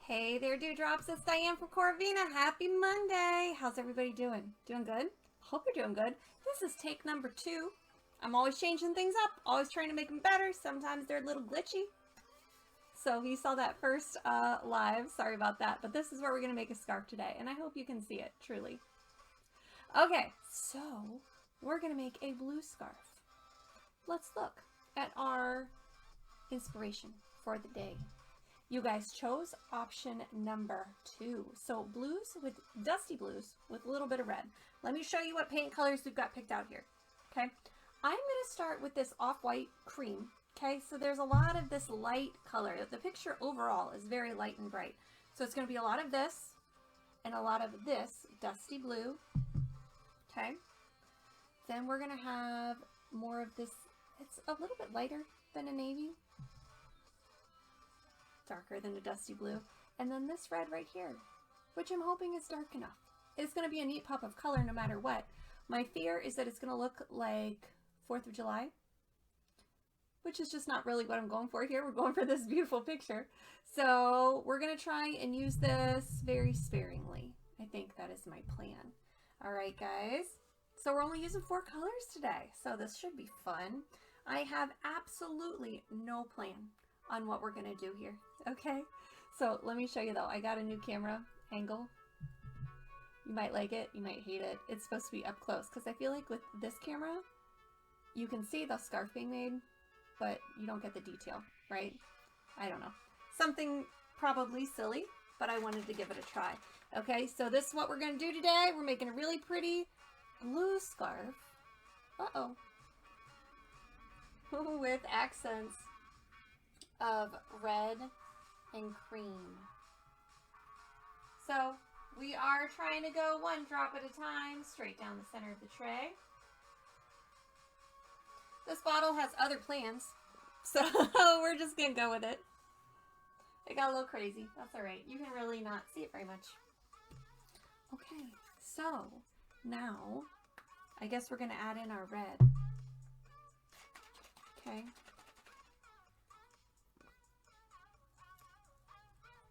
Hey there, Dewdrops. It's Diane from CoraVina. Happy Monday. How's everybody doing? Doing good? Hope you're doing good. This is take number 2. I'm always changing things up, always trying to make them better. Sometimes they're a little glitchy. So you saw that first live. Sorry about that. But this is where we're going to make a scarf today. And I hope you can see it, truly. Okay, so we're going to make a blue scarf. Let's look at our inspiration for the day. You guys chose option number 2. So blues with dusty blues with a little bit of red. Let me show you what paint colors we've got picked out here. Okay, I'm going to start with this off-white cream. Okay, so there's a lot of this light color. The picture overall is very light and bright. So it's going to be a lot of this and a lot of this dusty blue. Okay, then we're going to have more of this. It's a little bit lighter than a navy. Darker than a dusty blue. And then this red right here, which I'm hoping is dark enough. It's going to be a neat pop of color no matter what. My fear is that it's going to look like 4th of July, which is just not really what I'm going for here. We're going for this beautiful picture. So we're going to try and use this very sparingly. I think that is my plan. All right, guys. So we're only using 4 colors today. So this should be fun. I have absolutely no plan on what we're going to do here. Okay, so let me show you though. I got a new camera angle. You might like it, you might hate it. It's supposed to be up close because I feel like with this camera, you can see the scarf being made, but you don't get the detail, right? I don't know. Something probably silly, but I wanted to give it a try. Okay, so this is what we're going to do today. We're making a really pretty blue scarf. Uh-oh. With accents of red and cream. So we are trying to go 1 drop at a time straight down the center of the tray. This bottle has other plans, so we're just gonna go with it. It got a little crazy. That's all right. You can really not see it very much. Okay, so now I guess we're gonna add in our red. Okay.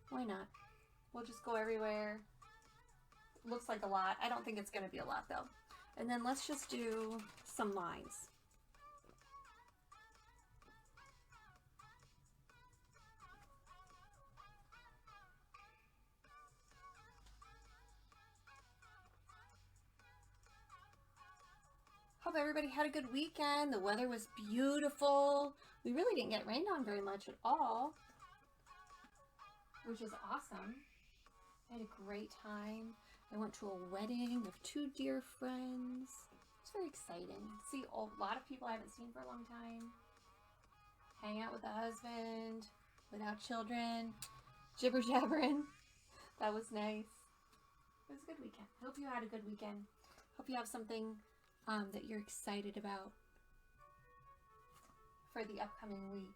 Why not? We'll just go everywhere. Looks like a lot. I don't think it's going to be a lot though. And then let's just do some lines. Hope everybody had a good weekend. The weather was beautiful. We really didn't get rained on very much at all, which is awesome. I had a great time. I went to a wedding of 2 dear friends. It's very exciting. See a lot of people I haven't seen for a long time. Hang out with a husband, without children, jibber jabbering. That was nice. It was a good weekend. Hope you had a good weekend. Hope you have something that you're excited about for the upcoming week.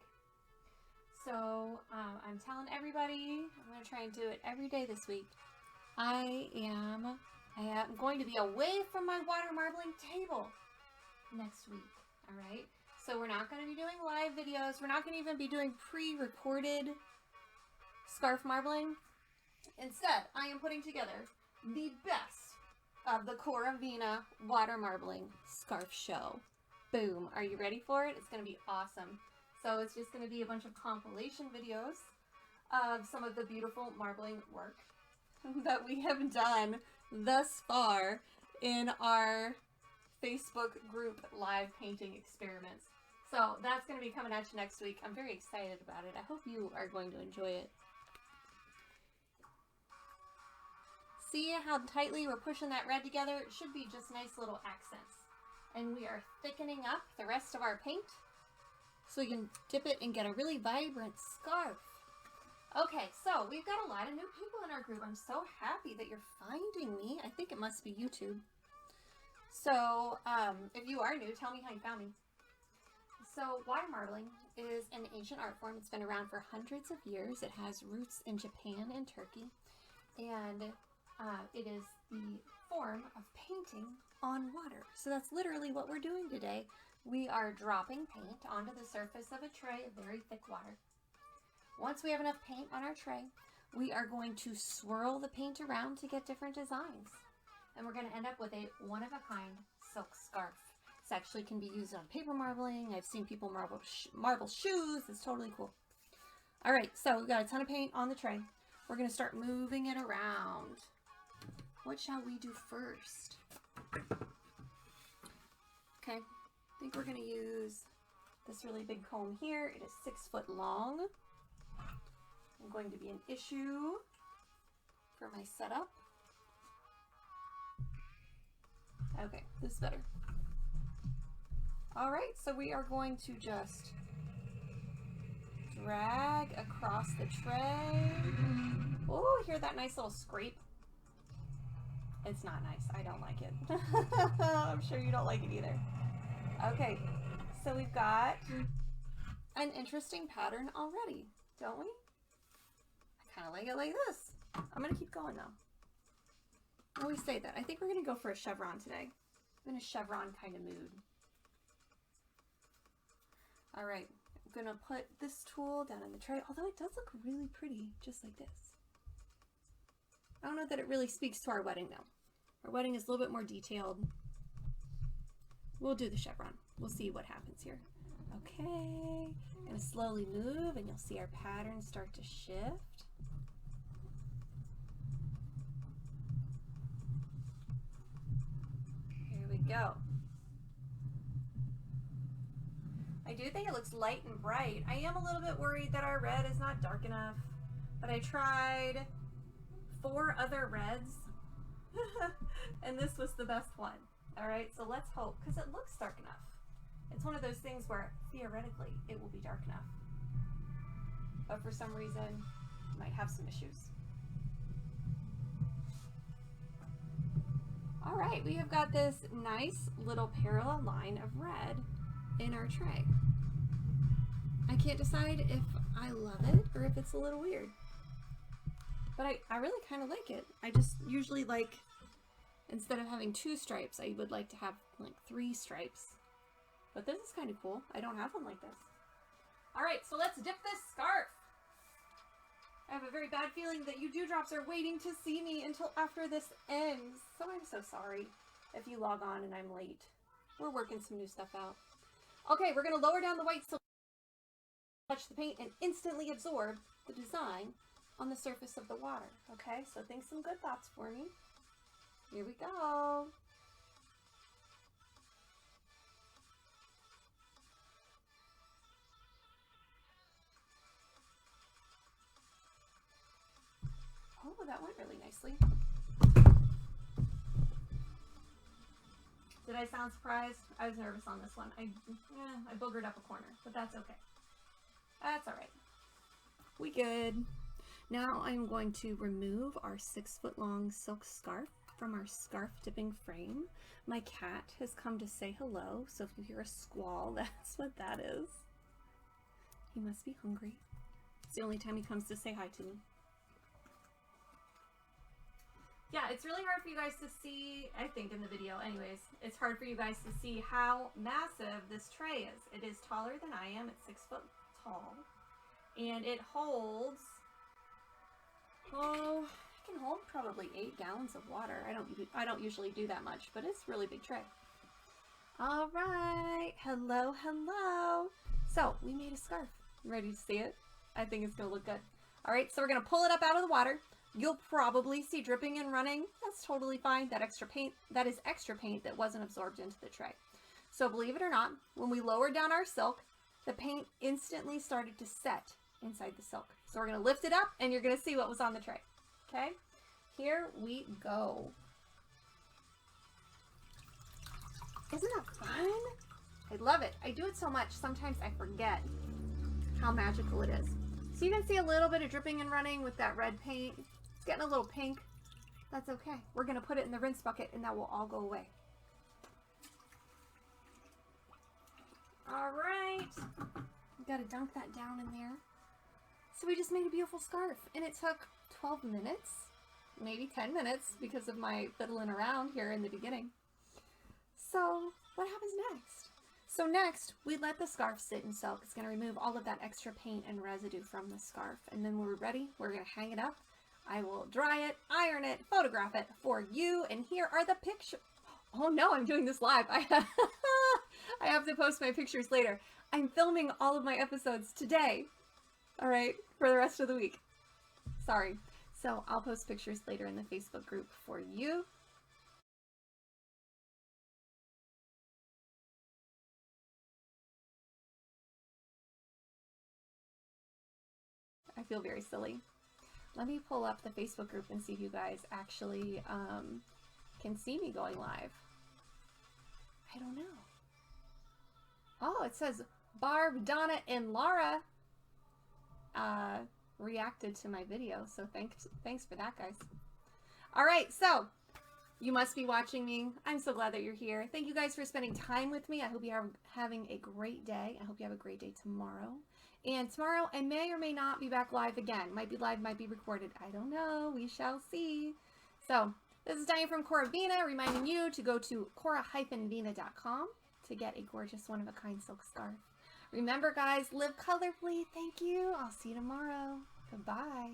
So I'm telling everybody, I'm going to try and do it every day this week. I am going to be away from my water marbling table next week. All right. So we're not going to be doing live videos. We're not going to even be doing pre-recorded scarf marbling. Instead, I am putting together the best of the CoraVina water marbling scarf show. Boom. Are you ready for it? It's going to be awesome. So it's just going to be a bunch of compilation videos of some of the beautiful marbling work that we have done thus far in our Facebook group live painting experiments. So that's going to be coming at you next week. I'm very excited about it. I hope you are going to enjoy it. See how tightly we're pushing that red together? It should be just nice little accents. And we are thickening up the rest of our paint so we can dip it and get a really vibrant scarf. Okay, so we've got a lot of new people in our group. I'm so happy that you're finding me. I think it must be YouTube. So if you are new, tell me how you found me. So water marbling is an ancient art form. It's been around for hundreds of years. It has roots in Japan and Turkey. And it is the form of painting on water. So that's literally what we're doing today. We are dropping paint onto the surface of a tray of very thick water. Once we have enough paint on our tray, we are going to swirl the paint around to get different designs. And we're going to end up with a one-of-a-kind silk scarf. This actually can be used on paper marbling. I've seen people marble shoes. It's totally cool. All right, so we've got a ton of paint on the tray. We're going to start moving it around. What shall we do first? Okay, I think we're going to use this really big comb here. It is 6 foot long. I'm going to be an issue for my setup. Okay, this is better. All right, so we are going to just drag across the tray. Oh, hear that nice little scrape? It's not nice. I don't like it. I'm sure you don't like it either. Okay, so we've got an interesting pattern already, don't we? I kind of like it like this. I'm going to keep going though. I always say that. I think we're going to go for a chevron today. I'm in a chevron kind of mood. All right, I'm going to put this tool down in the tray, although it does look really pretty, just like this. I don't know that it really speaks to our wedding though. Our wedding is a little bit more detailed. We'll do the chevron. We'll see what happens here. Okay, I'm going to slowly move and you'll see our pattern start to shift. Here we go. I do think it looks light and bright. I am a little bit worried that our red is not dark enough, but I tried 4 other reds and this was the best one. All right, so let's hope, because it looks dark enough. It's one of those things where theoretically it will be dark enough, but for some reason it might have some issues. All right, we have got this nice little parallel line of red in our tray. I can't decide if I love it or if it's a little weird, but I really kind of like it. I just usually like, instead of having 2 stripes, I would like to have like 3 stripes. But this is kind of cool. I don't have one like this. All right, so let's dip this scarf. I have a very bad feeling that you dewdrops are waiting to see me until after this ends. So I'm so sorry if you log on and I'm late. We're working some new stuff out. Okay, we're going to lower down the white silk, touch the paint, and instantly absorb the design on the surface of the water. Okay, so think some good thoughts for me. Here we go. Oh, that went really nicely. Did I sound surprised? I was nervous on this one. I boogered up a corner, but that's okay. That's all right. We good. Now I'm going to remove our 6 foot long silk scarf from our scarf dipping frame. My cat has come to say hello, so if you hear a squall, that's what that is. He must be hungry. It's the only time he comes to say hi to me. Yeah, it's really hard for you guys to see, I think in the video anyways, it's hard for you guys to see how massive this tray is. It is taller than I am. It's 6 foot tall. And it holds, oh, it can hold probably 8 gallons of water. I don't usually do that much, but it's a really big tray. All right, hello, hello. So we made a scarf. Ready to see it? I think it's gonna look good. All right, so we're gonna pull it up out of the water. You'll probably see dripping and running. That's totally fine. That is extra paint that wasn't absorbed into the tray. So believe it or not, when we lowered down our silk, the paint instantly started to set inside the silk. So we're gonna lift it up and you're gonna see what was on the tray. Okay, here we go. Isn't that fun? I love it. I do it so much, sometimes I forget how magical it is. So you can see a little bit of dripping and running with that red paint. It's getting a little pink. That's okay. We're gonna put it in the rinse bucket and that will all go away. All right, we gotta dunk that down in there. So we just made a beautiful scarf and it took 12 minutes, maybe 10 minutes because of my fiddling around here in the beginning. So what happens next? So next, we let the scarf sit and soak. It's going to remove all of that extra paint and residue from the scarf. And then when we're ready, we're going to hang it up. I will dry it, iron it, photograph it for you. And here are the pictures. Oh no, I'm doing this live. I have to post my pictures later. I'm filming all of my episodes today. All right, for the rest of the week. Sorry. So I'll post pictures later in the Facebook group for you. I feel very silly. Let me pull up the Facebook group and see if you guys actually can see me going live. I don't know. Oh, it says Barb, Donna, and Laura reacted to my video, so thanks for that, guys. All right, so you must be watching me. I'm so glad that you're here. Thank you guys for spending time with me. I hope you are having a great day. I hope you have a great day tomorrow. And tomorrow I may or may not be back live again. Might be live, might be recorded. I don't know. We shall see. So this is Diane from CoraVina, reminding you to go to cora-vina.com to get a gorgeous one-of-a-kind silk scarf. Remember, guys, live colorfully. Thank you. I'll see you tomorrow. Goodbye.